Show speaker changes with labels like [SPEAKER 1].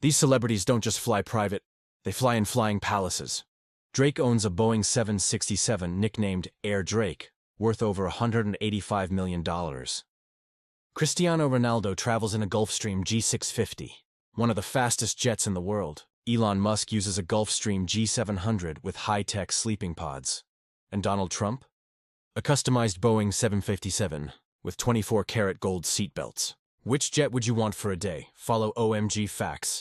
[SPEAKER 1] These celebrities don't just fly private, they fly in flying palaces. Drake owns a Boeing 767 nicknamed Air Drake, worth over $185 million. Cristiano Ronaldo travels in a Gulfstream G650, one of the fastest jets in the world. Elon Musk uses a Gulfstream G700 with high-tech sleeping pods. And Donald Trump? A customized Boeing 757 with 24-karat gold seatbelts. Which jet would you want for a day? Follow OMG Facts.